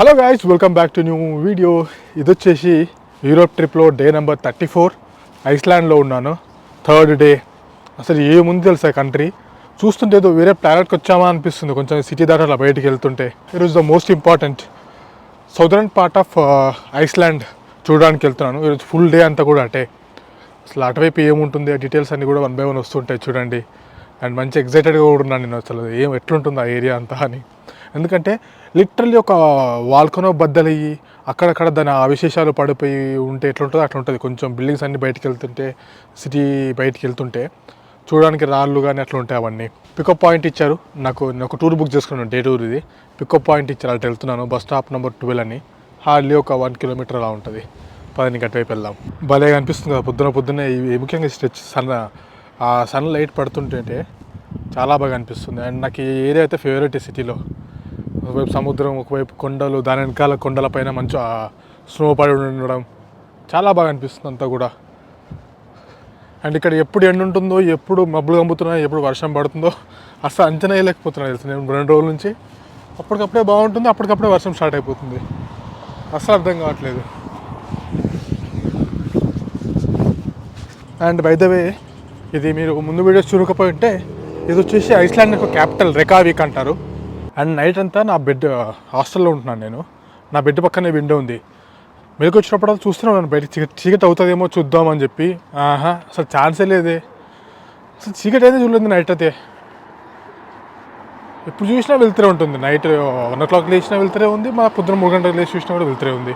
Hello guys, welcome back to new video. ఇది వచ్చేసి Europe ట్రిప్లో డే నెంబర్ 34. ఐస్లాండ్లో ఉన్నాను, థర్డ్ డే. అసలు ఏముంది తెలుసా కంట్రీ చూస్తుంటే ఏదో వేరే ప్లానెట్కి వచ్చామా అనిపిస్తుంది కొంచెం సిటీ దాటి అలా బయటికి వెళ్తుంటే. It is the most important southern part of Iceland చూడడానికి వెళ్తున్నాను. ఈరోజు ఫుల్ డే అంతా కూడా అటే. అసలు అటువైపు ఏముంటుంది ఆ డీటెయిల్స్ అన్నీ కూడా 1 by 1 వస్తుంటాయి చూడండి. అండ్ మంచి ఎగ్జైటెడ్గా కూడా ఉన్నాను నేను, అసలు ఎట్లుంటుంది ఆ ఏరియా అంతా అని. ఎందుకంటే లిటరల్లీ ఒక వాల్కనో బద్దలయ్యి అక్కడక్కడ దాని అవశేషాలు పడిపోయి ఉంటే ఎట్లుంటుందో అట్లా ఉంటుంది. కొంచెం బిల్డింగ్స్ అన్నీ బయటికి వెళ్తుంటే, సిటీ బయటికి వెళ్తుంటే చూడడానికి రాళ్ళు కానీ అట్లా ఉంటాయి. అవన్నీ పికప్ పాయింట్ ఇచ్చారు నాకు. నేను ఒక టూర్ బుక్ చేసుకున్నాను, డే టూర్. ఇది పికప్ పాయింట్ ఇచ్చారు, అటు వెళ్తున్నాను. బస్ స్టాప్ నెంబర్ 12 అని. హార్డ్లీ ఒక 1 kilometer అలా ఉంటుంది. పదని అటువైపు వెళ్దాం. భలేగా అనిపిస్తుంది కదా పొద్దున్నే. ముఖ్యంగా ఆ సన్ లైట్ పడుతుంటే చాలా బాగా అనిపిస్తుంది. అండ్ నాకు ఈ ఏరియా అయితే ఫేవరెట్. సిటీలో ఒకవైపు సముద్రం, ఒకవైపు కొండలు, దాని వెనకాల కొండల పైన మంచి స్నో పడి ఉండడం చాలా బాగా అనిపిస్తుంది అంతా కూడా. అండ్ ఇక్కడ ఎప్పుడు ఎండ ఉంటుందో, ఎప్పుడు మబ్బులు కమ్ముతున్నాయో, ఎప్పుడు వర్షం పడుతుందో అసలు అంచనా వేయలేకపోతున్నాను తెలుసు నేను. 2 రోజుల నుంచి అప్పటికప్పుడే బాగుంటుంది, అప్పటికప్పుడే వర్షం స్టార్ట్ అయిపోతుంది. అసలు అర్థం కావట్లేదు. అండ్ బై ద వే, ఇది మీరు ముందు వీడియోస్ చూడకపోయి ఉంటే, ఇది వచ్చేసి ఐస్లాండ్ యొక్క క్యాపిటల్ రెకావిక్ అంటారు. అండ్ నైట్ అంతా నా బెడ్, హాస్టల్లో ఉంటున్నాను నేను. నా బెడ్ పక్కనే విండో ఉంది. మెలకు వచ్చినప్పుడు చూస్తున్నాను బయట చీకటి అవుతుందేమో చూద్దామని చెప్పి. అసలు ఛాన్సే లేదే. అసలు చీకటి అయితే చూడలేదు నైట్ అయితే. ఎప్పుడు చూసినా వెళ్తూనే ఉంటుంది. నైట్ 1 o'clock లేచినా వెళ్తూనే ఉంది, మా పొద్దున 3 గంటలకు లేచి చూసినా కూడా వెళ్తూనే ఉంది.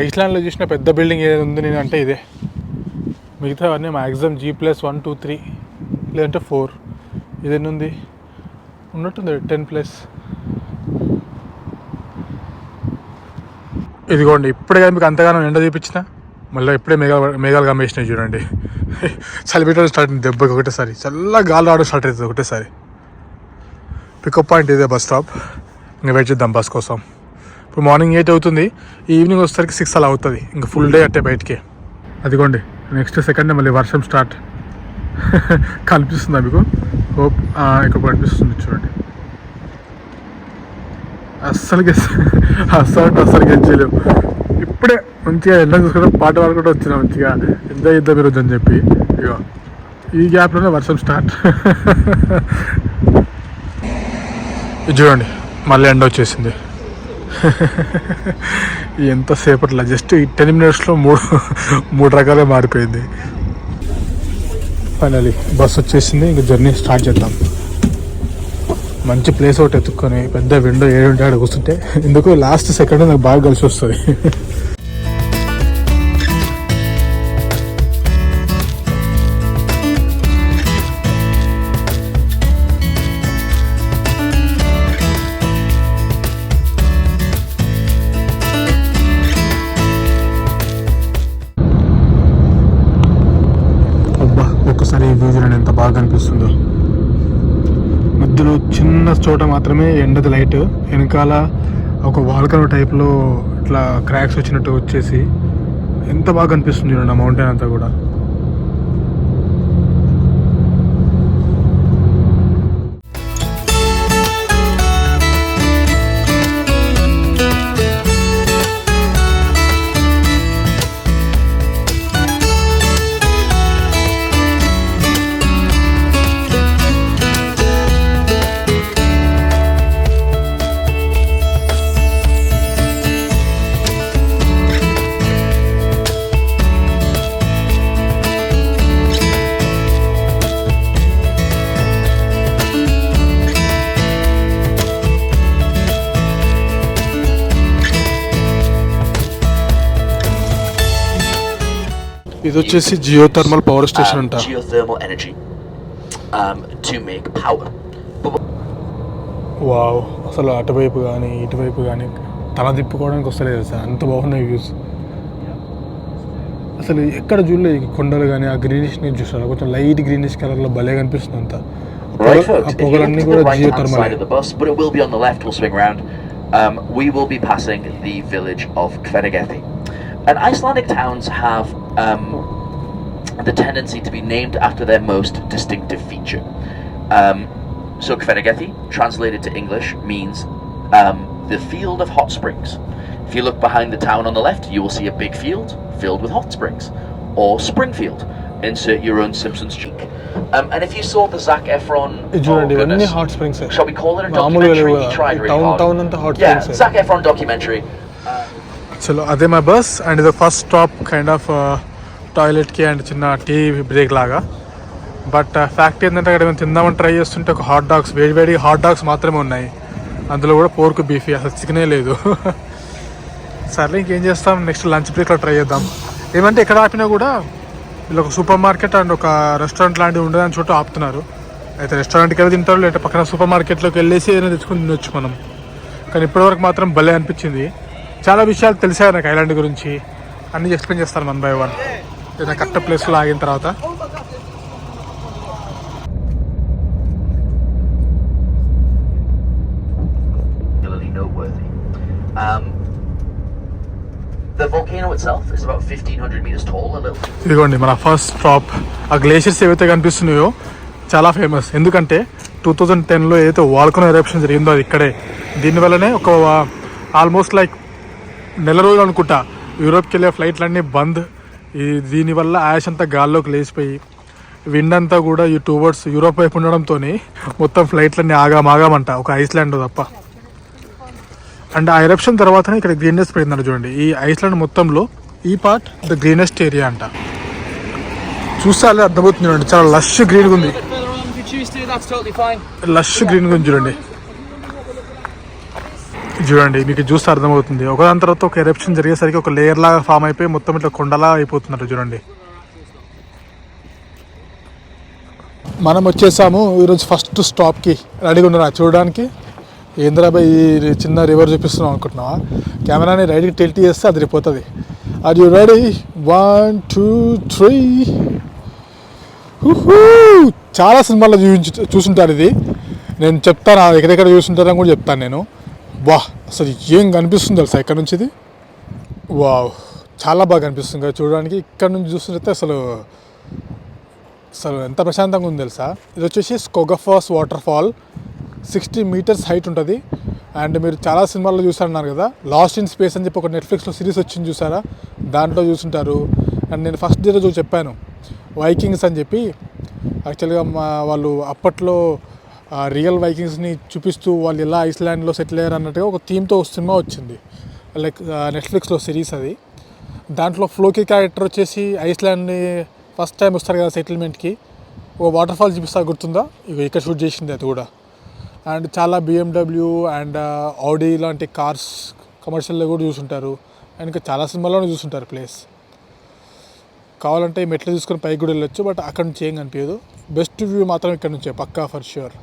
ఐస్లాండ్లో చూసిన పెద్ద బిల్డింగ్ ఏది ఉంది నేను అంటే ఇదే. మిగతా అవన్నీ మ్యాక్సిమం G+1, 2, 3 లేదంటే 4. ఇది ఎన్ని ఉంది ఉన్నట్టుంది 10+. ఇదిగోండి, ఇప్పుడే కానీ మీకు అంతగానో ఎండ చూపించిన, మళ్ళీ ఇప్పుడే మేఘాలు కమ్మేసినాయి చూడండి. చలి పెట్టడం స్టార్ట్ అయింది దెబ్బకి ఒకటేసారి. చల్ల గాలి రావడం స్టార్ట్ అవుతుంది ఒకటేసారి. పికప్ పాయింట్ ఇదే బస్ స్టాప్. ఇంకా వెయిట్ చేద్దాం బస్ కోసం. ఇప్పుడు మార్నింగ్ 8 అవుతుంది, ఈవినింగ్ వచ్చేసరికి 6 అలా అవుతుంది. ఇంకా ఫుల్ డే అట్టే బయటికి. అదిగోండి నెక్స్ట్ సెకండ్ మళ్ళీ వర్షం స్టార్ట్. కనిపిస్తుందా మీకు? హోప్ ఇక్కడ కనిపిస్తుంది చూడండి. అస్సలు గెలిచలేము. ఇప్పుడే మంచిగా ఎండ చూసుకుంటే పాట పాడుకుంటూ వచ్చినా, మంచిగా ఎంజాయ్ చేద్దాం ఈరోజు అని చెప్పి. ఇక ఈ గ్యాప్లోనే వర్షం స్టార్ట్. ఇది చూడండి మళ్ళీ ఎండ వచ్చేసింది. ఎంతసేపట్లో జస్ట్ 10 minutesలో మూడు రకాలుగా మారిపోయింది. ఫైనలీ బస్ వచ్చేసింది. ఇంకా జర్నీ స్టార్ట్ చేద్దాం. మంచి ప్లేస్ ఒకటి ఎత్తుక్కొని పెద్ద విండో ఏడుంటే ఆడ కూర్చుంటే ఎందుకు లాస్ట్ సెకండ్ నాకు బాగా కలిసి వస్తుంది. ఒక్కసారి ఈ వ్యూ చూడండి ఎంత బాగా కనిపిస్తుందో. మధ్యలో చిన్న చోట మాత్రమే ఎండది లైట్, వెనకాల ఒక వాల్కనో టైప్లో ఇట్లా క్రాక్స్ వచ్చినట్టు వచ్చేసి ఎంత బాగా కనిపిస్తుంది చూడండి ఆ మౌంటైన్ అంతా కూడా. ఇది వచ్చేసి జియోథర్మల్ పవర్ స్టేషన్ అంట. వావ్, అసలు అటువైపు కానీ ఇటువైపు కానీ తల తిప్పుకోవడానికి వస్తలేదు సార్, అంత బాగున్నాయి వ్యూస్. అసలు ఎక్కడ చూడలేదు కొండలు కానీ. ఆ గ్రీనిష్ నేను చూసాను, కొంచెం లైట్ గ్రీనిష్ కలర్లో భలే కనిపిస్తుంది అంతా. ఆ పొగలన్నీ కూడా geothermal. We will be passing the village of Hveragethi. And Icelandic towns have the tendency to be named after their most distinctive feature. So Hveragethi, translated to English, means the field of hot springs. If you look behind the town on the left, you will see a big field filled with hot springs, or Springfield. Insert your own Simpsons joke. And if you saw the Zac Efron, చూడండి ఇవన్నీ hot springs shall we call it a మామూలుగా documentary? లేవు He tried really town hard. Town అంతా hot Yeah, springs Zac Efron documentary. చలో అదే మా bus and ఇది first stop kind of టాయిలెట్కి అండ్ చిన్న టీ బ్రేక్ లాగా. బట్ ఫ్యాక్ట్ ఏంటంటే అక్కడ మేము తిందామని ట్రై చేస్తుంటే ఒక హాట్ డాగ్స్ వేడి హాట్ డాగ్స్ మాత్రమే ఉన్నాయి, అందులో కూడా పోర్క్ బీఫీ, అసలు చికెనే లేదు. సర్లే ఇంకేం చేస్తాం, నెక్స్ట్ లంచ్ బ్రేక్లో ట్రై చేద్దాం. ఏమంటే ఎక్కడ ఆపినా కూడా వీళ్ళు ఒక సూపర్ మార్కెట్ అండ్ ఒక రెస్టారెంట్ లాంటివి ఉండదని చోట ఆపుతున్నారు. అయితే రెస్టారెంట్కి వెళ్ళి తింటారు, లేదంటే పక్కన సూపర్ మార్కెట్లోకి వెళ్ళేసి ఏదైనా తెచ్చుకొని తినొచ్చు మనం. కానీ ఇప్పటివరకు మాత్రం భలే అనిపించింది. చాలా విషయాలు తెలిసాయి నాకు ఐలాండ్ గురించి, అన్నీ ఎక్స్ప్లెయిన్ చేస్తాను 1 by 1 ఏదైనా కరెక్ట్ ప్లేస్లో ఆగిన తర్వాత. Noteworthy. The volcano itself is about 1,500 meters tall. ఇదిగోండి మన ఫస్ట్ స్టాప్. ఆ గ్లేషియర్స్ ఏవైతే కనిపిస్తున్నాయో చాలా ఫేమస్, ఎందుకంటే 2010లో ఏదైతే వాల్కనో ఎరప్షన్ జరిగిందో అది ఇక్కడే. దీనివల్లనే ఒక ఆల్మోస్ట్ లైక్ నెల రోజులు అనుకుంటా యూరోప్కి వెళ్ళే ఫ్లైట్లన్నీ బంద్. దీనివల్ల యాష్ అంతా గాల్లోకి లేచిపోయి విండ్ అంతా కూడా ఈ టువర్డ్స్ యూరోప్ వైపు ఉండడంతో మొత్తం ఫ్లైట్లన్నీ ఆగామంట, ఒక ఐస్లాండ్ తప్ప. అండ్ ఆ ఎరప్షన్ తర్వాతనే ఇక్కడ గ్రీనెస్ పడిందంట. చూడండి ఈ ఐస్లాండ్ మొత్తంలో ఈ పార్ట్ ద గ్రీనెస్ట్ ఏరియా అంట. చూస్తే అలా అర్థమవుతుంది చూడండి, చాలా లష్ గ్రీన్గా ఉంది. లష్ గ్రీన్గా ఉంది చూడండి. చూడండి మీకు చూస్తే అర్థమవుతుంది. ఒకదాని తర్వాత ఒక ఎరప్షన్ జరిగేసరికి ఒక లేయర్ లాగా ఫామ్ అయిపోయి మొత్తం ఇట్లా కొండలా అయిపోతున్నట్టు చూడండి. మనం వచ్చేసాము ఈరోజు ఫస్ట్ స్టాప్కి. రెడీగా ఉన్నారా చూడడానికి? ఏంద్రాబాయ్ ఈ చిన్న రివర్ చూపిస్తున్నాం అనుకుంటున్నావా? కెమెరాని రైడ్కి టిల్ట్ చేస్తే అది పోతుంది. Are you ready? 1 2 3. చాలా సినిమాల్లో చూసుంటారు ఇది, నేను చెప్తాను ఎక్కడెక్కడ చూసుంటారని కూడా చెప్తాను నేను. వా అసలు ఏం కనిపిస్తుంది తెలుసా ఇక్కడ నుంచి ఇది? వావ్ చాలా బాగా కనిపిస్తుంది కదా చూడడానికి. ఇక్కడ నుంచి చూస్తుంటే అసలు ఎంత ప్రశాంతంగా ఉంది తెలుసా. ఇది వచ్చేసి స్కోగఫాస్ వాటర్ ఫాల్, 60 meters హైట్ ఉంటుంది. అండ్ మీరు చాలా సినిమాల్లో చూసారన్నారు కదా, లాస్ట్ ఇన్ స్పేస్ అని చెప్పి ఒక నెట్ఫ్లిక్స్లో సిరీస్ వచ్చింది చూసారా, దాంట్లో చూసుంటారు. అండ్ నేను ఫస్ట్ డే రోజు చెప్పాను వైకింగ్స్ అని చెప్పి. యాక్చువల్గా వాళ్ళు అప్పట్లో రియల్ వైకింగ్స్ని చూపిస్తూ వాళ్ళు ఎలా ఐస్లాండ్లో సెటిల్ అయ్యారు అన్నట్టుగా ఒక థీమ్తో ఒక సినిమా వచ్చింది, లైక్ నెట్ఫ్లిక్స్లో సిరీస్ అది. దాంట్లో ఫ్లోకి క్యారెక్టర్ వచ్చేసి ఐస్లాండ్ని ఫస్ట్ టైం వస్తారు కదా సెటిల్మెంట్కి, ఒక వాటర్ ఫాల్ చూపిస్తా గుర్తుందా? ఇక్కడ షూట్ చేసింది అది కూడా. అండ్ చాలా BMW అండ్ ఆడి లాంటి కార్స్ కమర్షియల్లో కూడా చూసుంటారు. అండ్ ఇంకా చాలా సినిమాల్లోనే చూసుంటారు ప్లేస్. కావాలంటే మెట్లు తీసుకొని పైకి కూడా వెళ్ళొచ్చు, బట్ అక్కడ నుంచి ఏం కనిపించదు. బెస్ట్ వ్యూ మాత్రం ఇక్కడ నుంచే పక్కా ఫర్ ష్యూర్.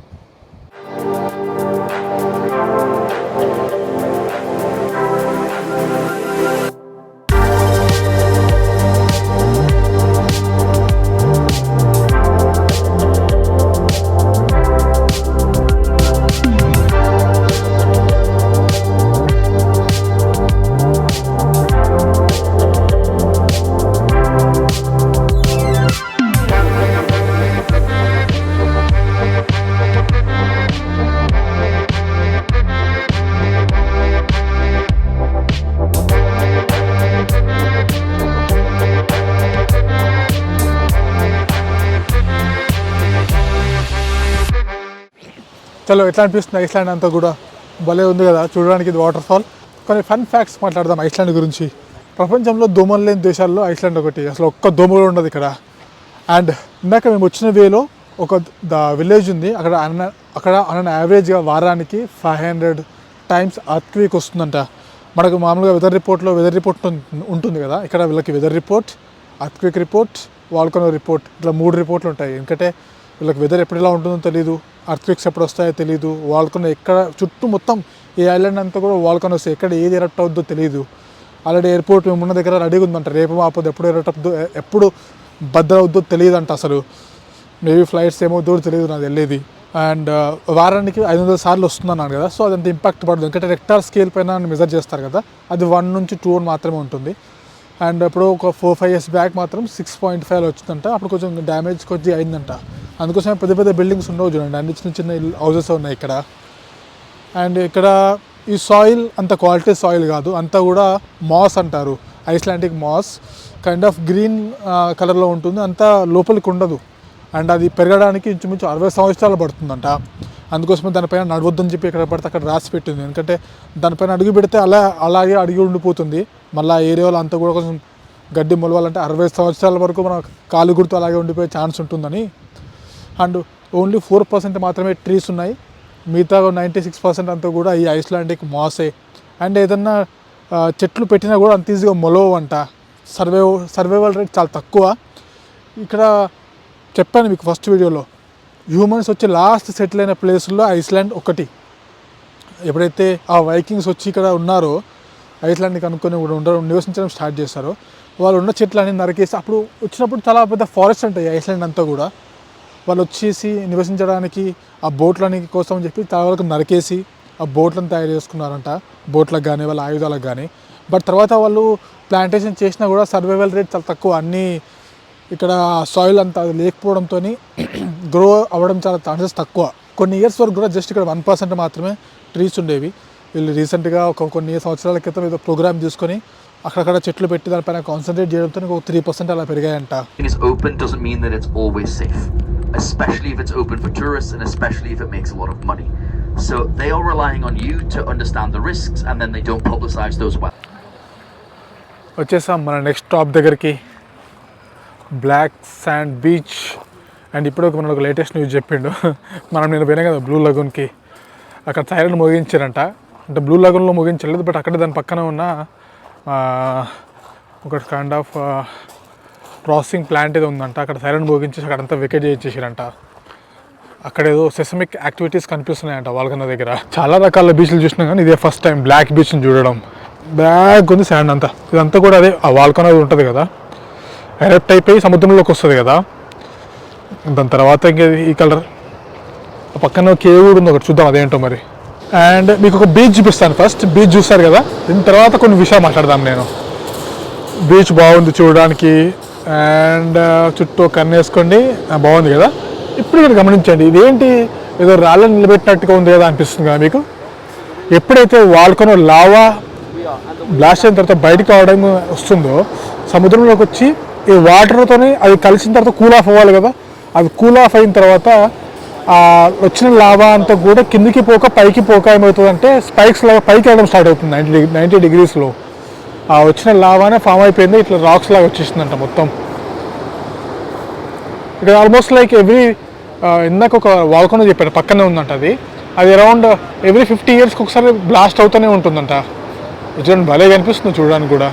చలో ఎట్లా అనిపిస్తుంది ఐస్లాండ్ అంతా కూడా? భలే ఉంది కదా చూడడానికి ఇది వాటర్ ఫాల్. కొన్ని ఫన్ ఫ్యాక్ట్స్ మాట్లాడదాం ఐస్లాండ్ గురించి. ప్రపంచంలో దోమలు లేని దేశాల్లో ఐస్లాండ్ ఒకటి, అసలు ఒక్క దోమ కూడా ఉండదు ఇక్కడ. అండ్ ఇందాక మేము వచ్చిన వేలో ఒక విలేజ్ ఉంది, అక్కడ అన్న యావరేజ్గా వారానికి 500 times అర్త్క్వేక్ వస్తుందంట. మనకు మామూలుగా వెదర్ రిపోర్ట్ ఉంటుంది కదా, ఇక్కడ వీళ్ళకి weather report, earthquake report, volcano report, ఇట్లా 3 రిపోర్ట్లు ఉంటాయి. ఎందుకంటే వీళ్ళకి వెదర్ ఎప్పుడు ఎలా ఉంటుందో తెలియదు, అర్త్క్వేక్స్ ఎప్పుడు వస్తాయో తెలియదు, వాల్కనో ఎక్కడ చుట్టూ మొత్తం ఈ ఐలాండ్ అంతా కూడా వాల్కనో వస్తాయి, ఎక్కడ ఏది ఎరప్ట్ అవుద్దో తెలియదు. ఆల్రెడీ ఎయిర్పోర్ట్ మేము ఉన్న దగ్గర రెడీగా ఉందంట, రేపు మాపోద్దు ఎప్పుడు ఎరప్ట్ అవుద్దో, ఎప్పుడు భద్ర అవుద్దో తెలియదు అంట. అసలు మేబీ ఫ్లైట్స్ ఏమవుద్దో తెలియదు నాకు వెళ్ళేది. అండ్ వారానికి 500 సార్లు వస్తుందన్నాను కదా, సో అదంత ఇంపాక్ట్ పడదు. ఎందుకంటే రెక్టార్ స్కేల్ పైన మెజర్ చేస్తారు కదా, అది 1 నుంచి 2 మాత్రమే ఉంటుంది. అండ్ ఇప్పుడు ఒక 4-5 years బ్యాక్ మాత్రం 6.5 వచ్చిందంట, అప్పుడు కొంచెం డ్యామేజ్ కొద్దిగా అయిందంట. అందుకోసమే పెద్ద బిల్డింగ్స్ ఉండవు చూడండి, అన్ని చిన్న హౌసెస్ ఉన్నాయి ఇక్కడ. అండ్ ఇక్కడ ఈ సాయిల్ అంత క్వాలిటీ సాయిల్ కాదు, అంతా కూడా మాస్ అంటారు, Icelandic mass, kind of green కలర్లో ఉంటుంది, అంతా లోపలికి ఉండదు. అండ్ అది పెరగడానికి ఇంచుమించు 60 సంవత్సరాలు పడుతుందంట. అందుకోసమే దానిపైన నడవద్దని చెప్పి ఎక్కడ పడితే అక్కడ రాసి పెట్టింది. ఎందుకంటే దానిపైన అడుగు పెడితే అలాగే అడిగి ఉండిపోతుంది. మళ్ళీ ఆ ఏరియాలో అంతా కూడా కొంచెం గడ్డి మొలవాలంటే 60 సంవత్సరాల వరకు మన కాలు గుర్తు అలాగే ఉండిపోయే ఛాన్స్ ఉంటుందని. అండ్ ఓన్లీ 4% మాత్రమే ట్రీస్ ఉన్నాయి, మిగతా 96% అంతా కూడా ఈ ఐస్లాండిక్ మాసే. అండ్ ఏదన్నా చెట్లు పెట్టినా కూడా అంత ఈజీగా మొలవంట. సర్వైవల్ రేట్ చాలా తక్కువ. ఇక్కడ చెప్పాను మీకు ఫస్ట్ వీడియోలో, హ్యూమన్స్ వచ్చి లాస్ట్ సెటిల్ అయిన ప్లేసుల్లో ఐస్లాండ్ ఒకటి. ఎప్పుడైతే ఆ వైకింగ్స్ వచ్చి ఇక్కడ ఉన్నారో, ఐస్లాండ్ని కనుక్కొని కూడా నివసించడం స్టార్ట్ చేస్తారో, వాళ్ళు ఉన్న చెట్లన్నీ నరికేసి, అప్పుడు వచ్చినప్పుడు చాలా పెద్ద ఫారెస్ట్ ఉంటాయి ఐస్లాండ్ అంతా కూడా. వాళ్ళు వచ్చేసి నివసించడానికి ఆ బోట్లని కోసం అని చెప్పి చాలా వరకు నరికేసి ఆ బోట్లను తయారు చేసుకున్నారంట, బోట్లకు కానీ వాళ్ళ ఆయుధాలకు కానీ. బట్ తర్వాత వాళ్ళు ప్లాంటేషన్ చేసినా కూడా సర్వైవల్ రేట్ చాలా తక్కువ. అన్నీ ఇక్కడ సాయిల్ అంతా లేకపోవడంతో గ్రో అవ్వడం చాలా ఛాన్సెస్ తక్కువ. కొన్ని ఇయర్స్ వరకు కూడా జస్ట్ ఇక్కడ 1% మాత్రమే ట్రీస్ ఉండేవి. వీళ్ళు రీసెంట్గా కొన్ని సంవత్సరాల క్రితం ఏదో ప్రోగ్రామ్ తీసుకొని అక్కడక్కడ చెట్లు పెట్టి దానిపైన కాన్సన్ట్రేట్ చేయడంతో ఒక 3% అలా పెరిగాయంట. It is open doesn't mean that it's always safe, especially if it's open for tourists and especially if it makes a lot of money. So they are relying on you to understand the risks and then they don't publicize those well. వచ్చేసాం మన next stop దగ్గరికి, black sand beach. And ఇప్పుడు మనకు ఒక latest news చెప్పిండు. నేను పోయినా కదా బ్లూ లగూన్కి, అక్కడ సైరన్ మోగించారంట. అంటే బ్లూ లగూన్లో మోగించలేదు, బట్ అక్కడ దాని పక్కన ఉన్న ఒక కైండ్ ఆఫ్ ప్రాసెసింగ్ ప్లాంట్ ఏదో ఉందంట. అక్కడ సైరన్ మోగించేసి అక్కడంతా వెకేట్ చేసేసారంట. అక్కడ ఏదో సెసమిక్ యాక్టివిటీస్ కనిపిస్తున్నాయంట వాల్కనో దగ్గర. చాలా రకాల బీచ్లు చూసినా కానీ ఇదే ఫస్ట్ టైం బ్లాక్ బీచ్ని చూడడం. బ్లాక్ ఉంది శాండ్ అంతా, ఇదంతా కూడా అదే ఆ వాల్కనో ఉంటుంది కదా, ఎరప్ట్ అయిపోయి సముద్రంలోకి వస్తుంది కదా. దాని తర్వాత ఇంకేది ఈ కలర్. ఆ పక్కన కేవ్ కూడా ఉంది ఒకటి, చూద్దాం అదేంటో మరి. అండ్ మీకు ఒక బీచ్ చూపిస్తాను. ఫస్ట్ బీచ్ చూస్తారు కదా, దీని తర్వాత కొన్ని విషయాలు మాట్లాడదాం నేను. బీచ్ బాగుంది చూడడానికి, అండ్ చుట్టూ కన్నేసుకోండి, బాగుంది కదా. ఇప్పుడు మీరు గమనించండి, ఇదేంటి ఏదో రాళ్ళని నిలబెట్టినట్టుగా ఉంది కదా అనిపిస్తుంది కదా మీకు. ఎప్పుడైతే వాల్కనో లావా బ్లాస్ట్ అయిన తర్వాత బయటకు అవడం వస్తుందో, సముద్రంలోకి వచ్చి ఈ వాటర్తోనే అది కలిసిన తర్వాత కూల్ ఆఫ్ అవ్వాలి కదా. అది కూల్ ఆఫ్ అయిన తర్వాత వచ్చిన లావా అంతా కూడా కిందికి పోక పైకి పోక ఏమవుతుందంటే స్పైక్స్ లాగా పైకి వెళ్ళడం స్టార్ట్ అవుతుంది 90 degreesలో. ఆ వచ్చిన లావానే ఫామ్ అయిపోయింది, ఇట్లా రాక్స్ లాగా వచ్చేసిందంట మొత్తం. ఇక్కడ ఆల్మోస్ట్ లైక్ ఇందాక ఒక వాల్కనో చెప్పారు పక్కనే ఉందంట, అది అరౌండ్ ఎవ్రీ 50 yearsకి ఒకసారి బ్లాస్ట్ అవుతూనే ఉంటుందంట. చూడండి భలే కనిపిస్తుంది చూడడానికి కూడా.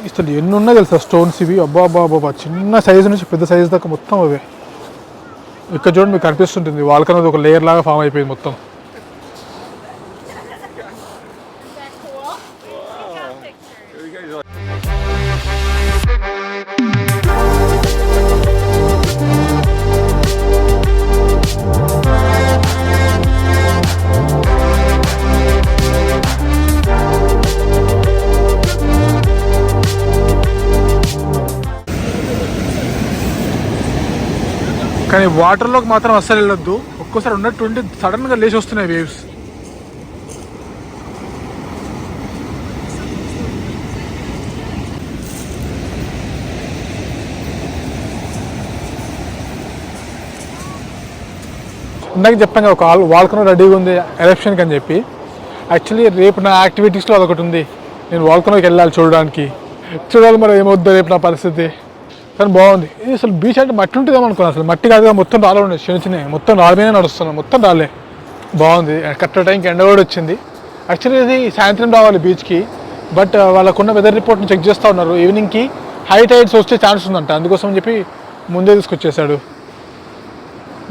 అసలు ఎన్ని ఉన్నాయి తెలుసా స్టోన్స్ ఇవి, అబ్బా చిన్న సైజు నుంచి పెద్ద సైజు దాకా మొత్తం అవే. ఇక్కడ చూడండి మీకు కనిపిస్తుంటుంది వాల్కనో ఒక లేయర్ లాగా ఫామ్ అయిపోయింది మొత్తం. కానీ వాటర్లోకి మాత్రం అస్సలు వెళ్ళొద్దు, ఒక్కోసారి ఉన్నట్టుండి సడన్గా లేచి వస్తున్నాయి వేవ్స్. ఇందాక చెప్పాను ఒక వాల్కనో రెడీగా ఉంది ఎరప్షన్కి అని చెప్పి. యాక్చువల్లీ రేపు నా యాక్టివిటీస్లో అదొకటి ఉంది, నేను వాల్కనోకి వెళ్ళాలి చూడాలి మరి ఏమవుద్దో రేపు నా పరిస్థితి. కానీ బాగుంది. ఇది అసలు బీచ్ అంటే మట్టి ఉంటుందేమో అనుకున్నాను, అసలు మట్టి కాదుగా, మొత్తం రాళ్ళు ఉన్నాయి, చిన్న మొత్తం రాళ్ళ మీద నడుస్తున్నాను, మొత్తం రాళ్ళే. బాగుంది. కరెక్ట్ టైంకి ఎండ కూడా వచ్చింది. యాక్చువల్లీ ఇది సాయంత్రం రావాలి బీచ్కి, బట్ వాళ్ళకున్న వెదర్ రిపోర్ట్ని చెక్ చేస్తూ ఉన్నారు. ఈవినింగ్కి హై టైడ్స్ వచ్చే ఛాన్స్ ఉందంట, అందుకోసం అని చెప్పి ముందే తీసుకొచ్చేసాడు.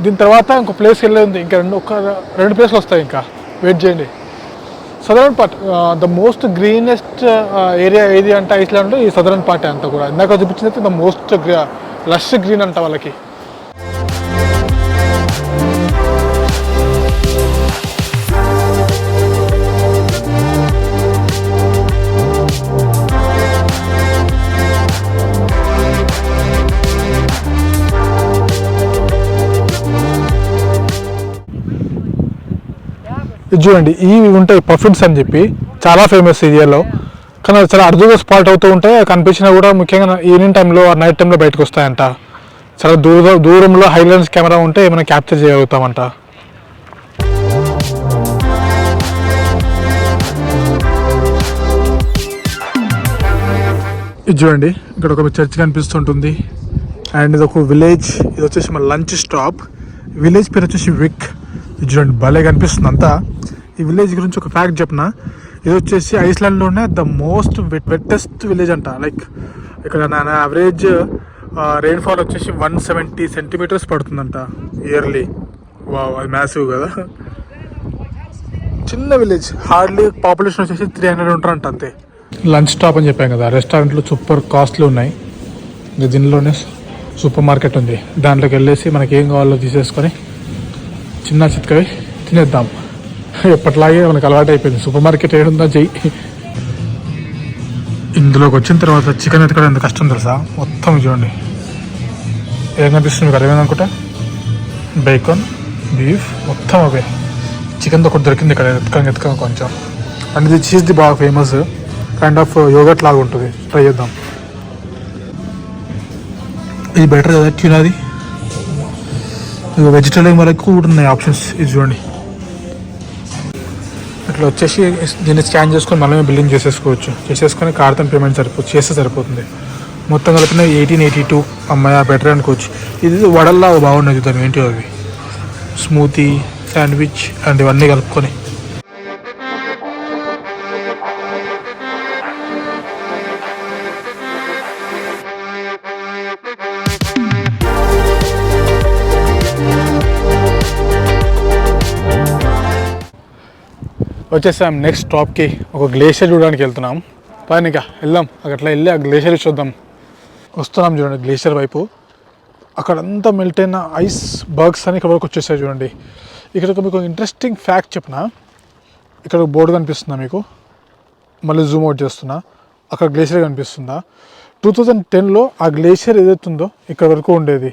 దీని తర్వాత ఇంకో ప్లేస్కి వెళ్ళేది, ఇంకా రెండు ప్లేస్లు వస్తాయి, ఇంకా వెయిట్ చేయండి. Southern part the most greenest area ఏది అంటే ఐస్లాండ్లో ఈ సదరన్ పార్ట్ అంతా కూడా. ఇందాక చూపించింది ద మోస్ట్ లష్ గ్రీన్ అంట వాళ్ళకి. ఇది చూడండి, ఇవి ఉంటాయి పఫిన్స్ అని చెప్పి, చాలా ఫేమస్ ఏరియాలో. కానీ అది చాలా అరుదుగా స్పాట్ అవుతూ ఉంటాయి. అది కనిపించినా కూడా ముఖ్యంగా ఈవినింగ్ టైంలో నైట్ టైంలో బయటకు వస్తాయంట. చాలా దూరంలో హైలెన్స్ కెమెరా ఉంటే ఏమైనా క్యాప్చర్ చేయగలుగుతామంట. ఇది చూడండి, ఇక్కడ ఒక చర్చ్ కనిపిస్తుంటుంది. అండ్ ఇది ఒక విలేజ్. ఇది వచ్చేసి మన లంచ్ స్టాప్. విలేజ్ పేరు వచ్చేసి విక్. ఇది చూడండి, భలే కనిపిస్తుంది అంతా. ఈ విలేజ్ గురించి ఒక ఫ్యాక్ట్ చెప్పిన, ఇది వచ్చేసి ఐస్లాండ్లోనే ద మోస్ట్ వెట్టెస్ట్ విలేజ్ అంట. లైక్ ఇక్కడ నా యావరేజ్ రెయిన్ఫాల్ వచ్చేసి 170 సెంటీమీటర్స్ పడుతుందంట ఇయర్లీ. వావ్, అది మ్యాసివ్ కదా. చిన్న విలేజ్, హార్డ్లీ పాపులేషన్ వచ్చేసి 300 ఉంటారంట అంతే. లంచ్ స్టాప్ అని చెప్పాం కదా, రెస్టారెంట్లు సూపర్ కాస్ట్లీ ఉన్నాయి. ఇంకా దీనిలోనే సూపర్ మార్కెట్ ఉంది. దాంట్లోకి వెళ్ళేసి మనకి ఏం కావాలో తీసేసుకొని చిన్న చిత్కవి తినేద్దాం. ఎప్పటిలాగే మనకు అలవాటు అయిపోయింది. సూపర్ మార్కెట్ ఏడుందా చెయ్యి. ఇందులోకి వచ్చిన తర్వాత చికెన్ ఎత్తుకోవడం ఎంత కష్టం తెలుసా. మొత్తం చూడండి ఏం కనిపిస్తుంది కదా, ఏమైందనుకుంటా బేకాన్, బీఫ్ మొత్తం అవే. చికెన్తో ఒకటి దొరికింది ఇక్కడ, ఎత్తుకొని కొంచెం. అండ్ ఇది చీజ్ది బాగా ఫేమస్, కైండ్ ఆఫ్ యోగట్ లాగా ఉంటుంది. ట్రై చేద్దాం. ఇది బెటర్ కదా ట్యూనాది. వెజిటేరియన్ వరకు కూడా ఉన్నాయి ఆప్షన్స్. ఇది చూడండి, ఇట్లా వచ్చేసి దీన్ని స్కాన్ చేసుకొని మనమే బిల్లింగ్ చేసేసుకొని కార్తో పేమెంట్ చేస్తే సరిపోతుంది. మొత్తం కలిపిన 1882. అమ్మాయి బెటర్ అనుకోవచ్చు. ఇది వడల్లా బాగున్నాయి చూద్దాం ఏంటి అవి. స్మూతీ, శాండ్విచ్ అండ్ ఇవన్నీ కలుపుకొని. వచ్చేసాం నెక్స్ట్ స్టాప్కి. ఒక గ్లేషియర్ చూడడానికి వెళ్తున్నాం. పైన ఇక వెళ్దాం, అట్లా వెళ్ళి ఆ గ్లేషియర్ చూద్దాం. వస్తున్నాం చూడండి గ్లేషియర్ వైపు. అక్కడంతా మెల్ట్ అయిన ఐస్ బర్గ్స్ అని ఇక్కడ వరకు వచ్చేసాయి చూడండి. ఇక్కడ మీకు ఇంట్రెస్టింగ్ ఫ్యాక్ట్ చెప్పిన, ఇక్కడ బోర్డు కనిపిస్తుందా మీకు, మళ్ళీ జూమ్ అవుట్ చేస్తున్నా. అక్కడ గ్లేషియర్ కనిపిస్తుందా. 2010లో ఆ గ్లేషియర్ ఏదైతుందో ఇక్కడ వరకు ఉండేది.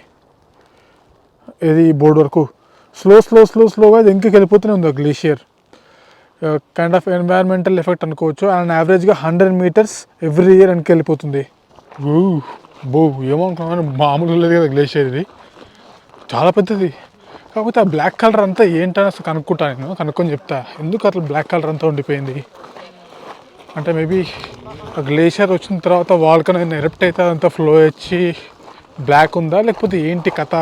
ఏది ఈ బోర్డు వరకు స్లోగా అది ఇంటికి వెళ్ళిపోతూనే ఉంది ఆ glacier. Kind of environmental effect అనుకోవచ్చు. అండ్ యావరేజ్గా 100 మీటర్స్ ఎవ్రీ ఇయర్ వెనక్కి వెళ్ళిపోతుంది. ఏమనుకున్నాను, మామూలుగా లేదు కదా గ్లేషియర్. ఇది చాలా పెద్దది. కాకపోతే ఆ బ్లాక్ కలర్ అంతా ఏంటని అసలు కనుక్కొని చెప్తా. ఎందుకు అట్లా బ్లాక్ కలర్ అంతా ఉండిపోయింది అంటే, మేబీ ఆ గ్లేషియర్ వచ్చిన తర్వాత వాల్కన్ ఎరప్ట్ అయితే అదంతా ఫ్లో వచ్చి బ్లాక్ ఉందా, లేకపోతే ఏంటి కథ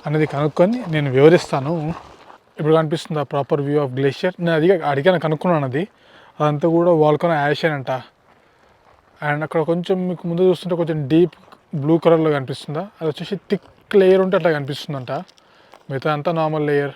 అనేది కనుక్కొని నేను వివరిస్తాను. ఇప్పుడు కనిపిస్తుంది ఆ ప్రాపర్ వ్యూ ఆఫ్ గ్లేషియర్. నేను అడిగాను కనుక్కున్నాను. అదంతా కూడా వాల్కన్ యాష్ అంట. అండ్ అక్కడ కొంచెం మీకు ముందు చూస్తుంటే కొంచెం డీప్ బ్లూ కలర్లో కనిపిస్తుందా, అది వచ్చేసి థిక్ లేయర్ ఉంటే అట్లా కనిపిస్తుందంట. మిగతా అంతా నార్మల్ లేయర్.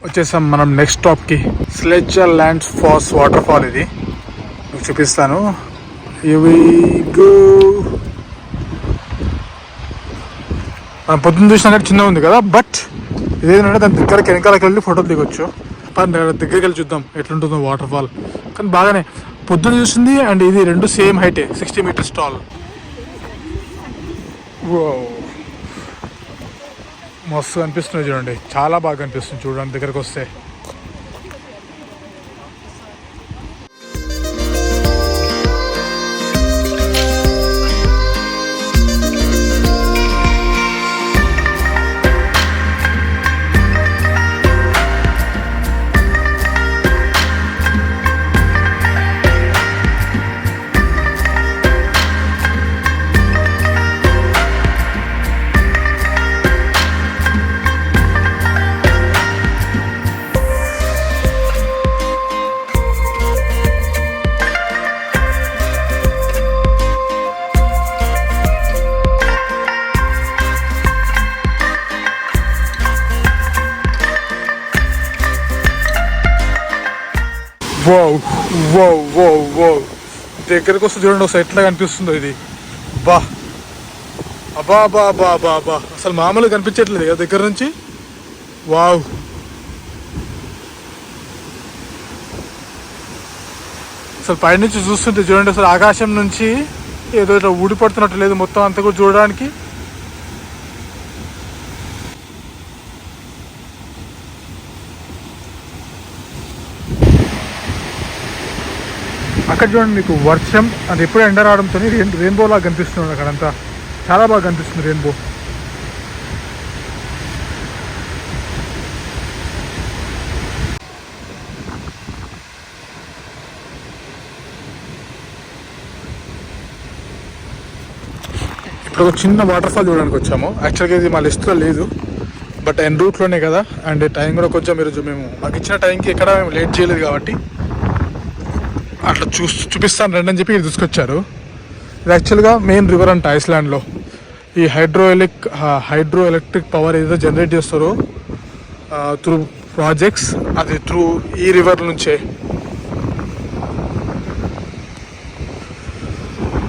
వచ్చేసాం మనం నెక్స్ట్ స్టాప్కి. స్లెడ్జ్లాండ్ ఫాల్స్ వాటర్ ఫాల్. ఇది మీకు చూపిస్తాను. మనం పొద్దున్న చూసినా చిన్నగా ఉంది కదా, బట్ ఇదేంటంటే దాని వెనకాలకి వెళ్ళి ఫోటో దిగొచ్చు. దగ్గరికి వెళ్ళి చూద్దాం ఎట్లుంటుందో వాటర్ ఫాల్. కానీ బాగానే పొద్దున్న చూసింది అండ్ ఇది రెండు సేమ్ హైటే, 60 మీటర్స్ టాల్. మస్తు కనిపిస్తుంది చూడండి, చాలా బాగా కనిపిస్తుంది చూడండి దగ్గరకు వస్తే. Whoa. దగ్గరకు వస్తే చూడండి ఒకసారి ఎట్లా కనిపిస్తుందో ఇది. బా అబ్బా అబ్బా అబ్బా అబ్బా అబ్బా అసలు మామూలుగా కనిపించట్లేదు కదా దగ్గర నుంచి. వావ్, అసలు పైనుంచి చూస్తుంటే చూడండి అసలు ఆకాశం నుంచి ఏదో ఇట్లా ఊడిపడుతున్నట్టు లేదు మొత్తం అంతా కూడా చూడడానికి. అక్కడ చూడండి మీకు వర్షం అది ఎప్పుడు ఎండ రావడంతో రెయిన్బో లాగా కనిపిస్తుంది. అక్కడంతా చాలా బాగా కనిపిస్తుంది రెయిన్బో. ఇప్పుడు ఒక చిన్న వాటర్ ఫాల్ చూడడానికి వచ్చాము. యాక్చువల్గా ఇది మా లిస్ట్లో లేదు, బట్ ఎన్ రూట్లోనే కదా, అండ్ టైం కూడా కొంచెం మేము మాకు ఇచ్చిన టైంకి ఎక్కడ మేము లేట్ చేయలేదు కాబట్టి అట్లా చూపిస్తాను రండి అని చెప్పి ఇది తీసుకొచ్చారు. ఇది యాక్చువల్గా మెయిన్ రివర్ అంట ఐస్లాండ్లో. ఈ హైడ్రో ఎలక్ట్రిక్ పవర్ ఏదైతే జనరేట్ చేస్తారో త్రూ ప్రాజెక్ట్స్, అది త్రూ ఈ రివర్ నుంచే.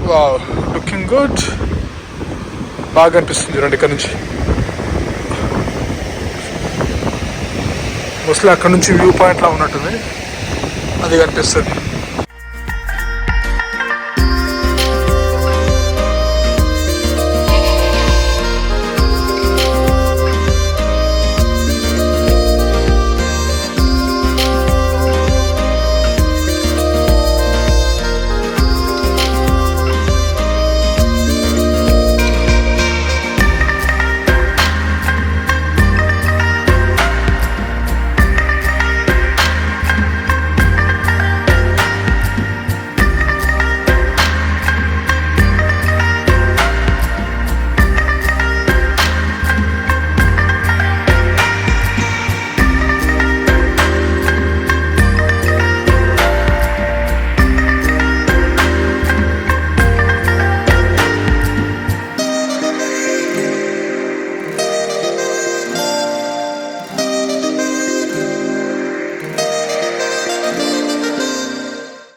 వావ్, లుకింగ్ గుడ్, బాగా అనిపిస్తుంది చూడండి ఇక్కడ నుంచి. మోస్ట్లీ అక్కడ నుంచి వ్యూ పాయింట్లా ఉన్నట్టుంది, అది కనిపిస్తుంది.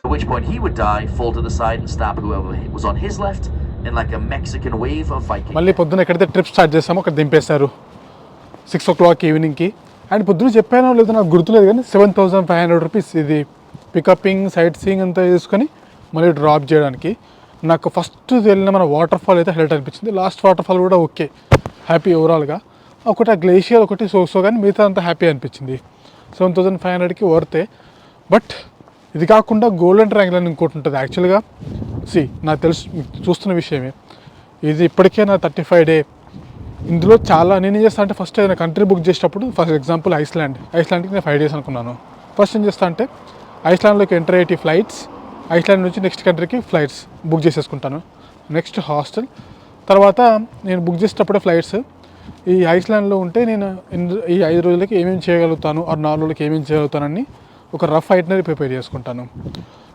At which point he would die, fall to the side and stab whoever was on his left in like a Mexican wave of Viking. మళ్ళీ పొద్దున్న ఎక్కడైతే ట్రిప్ స్టార్ట్ చేస్తామో అక్కడ దింపేశారు 6 o'clock ఈవినింగ్కి. అండ్ పొద్దున్న చెప్పానో లేదో నాకు గుర్తులేదు కానీ 7,500 రూపీస్ ఇది పికపింగ్ సైట్ సీయింగ్ అంతా తీసుకొని మళ్ళీ డ్రాప్ చేయడానికి. నాకు ఫస్ట్ వెళ్ళిన మన వాటర్ ఫాల్ అయితే హైలైట్ అనిపించింది. లాస్ట్ వాటర్ ఫాల్ కూడా ఓకే, హ్యాపీ ఓవరాల్గా. ఒకటి ఆ గ్లేషియర్ ఒకటి సో కానీ మిగతా అంతా హ్యాపీ అనిపించింది. 7,500కి వర్తే. బట్ ఇది కాకుండా గోల్డెన్ ట్రయాంగిల్ అని ఇంకోటి ఉంటుంది యాక్చువల్గా. నాకు తెలుసు, చూస్తున్న విషయమే ఇది. ఇప్పటికే నా 35 డే. ఇందులో చాలా నేనేం చేస్తాను అంటే ఫస్ట్ ఏదైనా కంట్రీ బుక్ చేసేటప్పుడు, ఫర్ ఎగ్జాంపుల్ ఐస్లాండ్కి నేను 5 days అనుకున్నాను. ఫస్ట్ ఏం చేస్తా అంటే ఐస్లాండ్లోకి ఎంటర్ అయ్యే ఫ్లైట్స్, ఐస్లాండ్ నుంచి నెక్స్ట్ కంట్రీకి ఫ్లైట్స్ బుక్ చేసేసుకుంటాను. నెక్స్ట్ హాస్టల్, తర్వాత నేను బుక్ చేసేటప్పుడే ఫ్లైట్స్. ఈ ఐస్లాండ్లో ఉంటే నేను ఈ 5 రోజులకి ఏమేమి చేయగలుగుతాను, 4 రోజులకి ఏమేమి చేయగలుగుతానని ఒక రఫ్ ఐటనరీ ప్రిపేర్ చేసుకుంటాను.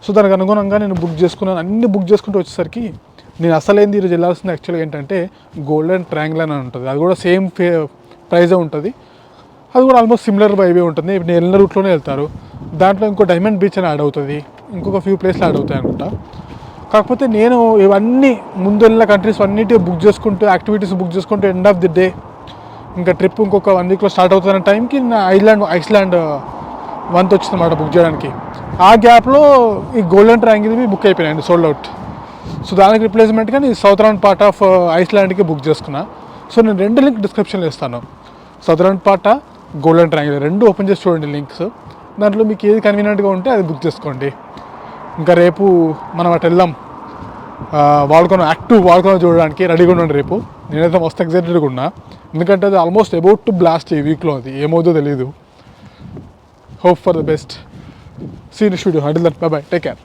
సో దానికి అనుగుణంగా నేను బుక్ చేసుకున్నాను. అన్ని బుక్ చేసుకుంటూ వచ్చేసరికి నేను అసలేంది ఈరోజు వెళ్ళాల్సింది యాక్చువల్గా ఏంటంటే గోల్డెన్ ట్రయాంగిల్ అని ఉంటుంది. అది కూడా సేమ్ ప్రైజే ఉంటుంది, అది కూడా ఆల్మోస్ట్ సిమిలర్ వైవే ఉంటుంది. నేను వెళ్ళిన రూట్లోనే వెళ్తారు. దాంట్లో ఇంకో డైమండ్ బీచ్ అని యాడ్ అవుతుంది, ఇంకొక ఫ్యూ ప్లేస్లు యాడ్ అవుతాయి అనుకుంటా. కాకపోతే నేను ఇవన్నీ ముందు వెళ్ళిన కంట్రీస్ అన్నిటి బుక్ చేసుకుంటూ, యాక్టివిటీస్ బుక్ చేసుకుంటూ ఎండ్ ఆఫ్ ది డే ఇంకా ట్రిప్ ఇంకొక 1 weekలో స్టార్ట్ అవుతున్న టైంకి నా ఐస్లాండ్ వంత్ వచ్చింది అన్నమాట బుక్ చేయడానికి. ఆ గ్యాప్లో ఈ గోల్డెన్ ట్రయాంగిల్ బుక్ అయిపోయినాయండి, సోల్డ్ అవుట్. సో దానికి రిప్లేస్మెంట్గా నేను సౌదర్న్ పార్ట్ ఆఫ్ ఐస్లాండ్కి బుక్ చేసుకున్నా. సో నేను 2 లింక్ డిస్క్రిప్షన్లో ఇస్తాను. Southern part, golden triangle 2 open చేసి చూడండి లింక్స్. దాంట్లో మీకు ఏది కన్వీనియంట్గా ఉంటే అది బుక్ చేసుకోండి. ఇంకా రేపు మనం అటు వెళ్దాం వాడుకొని చూడడానికి రెడీగా ఉండండి. రేపు నేనైతే మస్తు ఎక్సైటెడ్గా ఉన్నా, ఎందుకంటే అది ఆల్మోస్ట్ అబౌట్ టు బ్లాస్ట్ ఈ వీక్లో. అది ఏమవుతుందో తెలీదు. Hope for the best. See you in the studio. Until then, bye bye. Take care.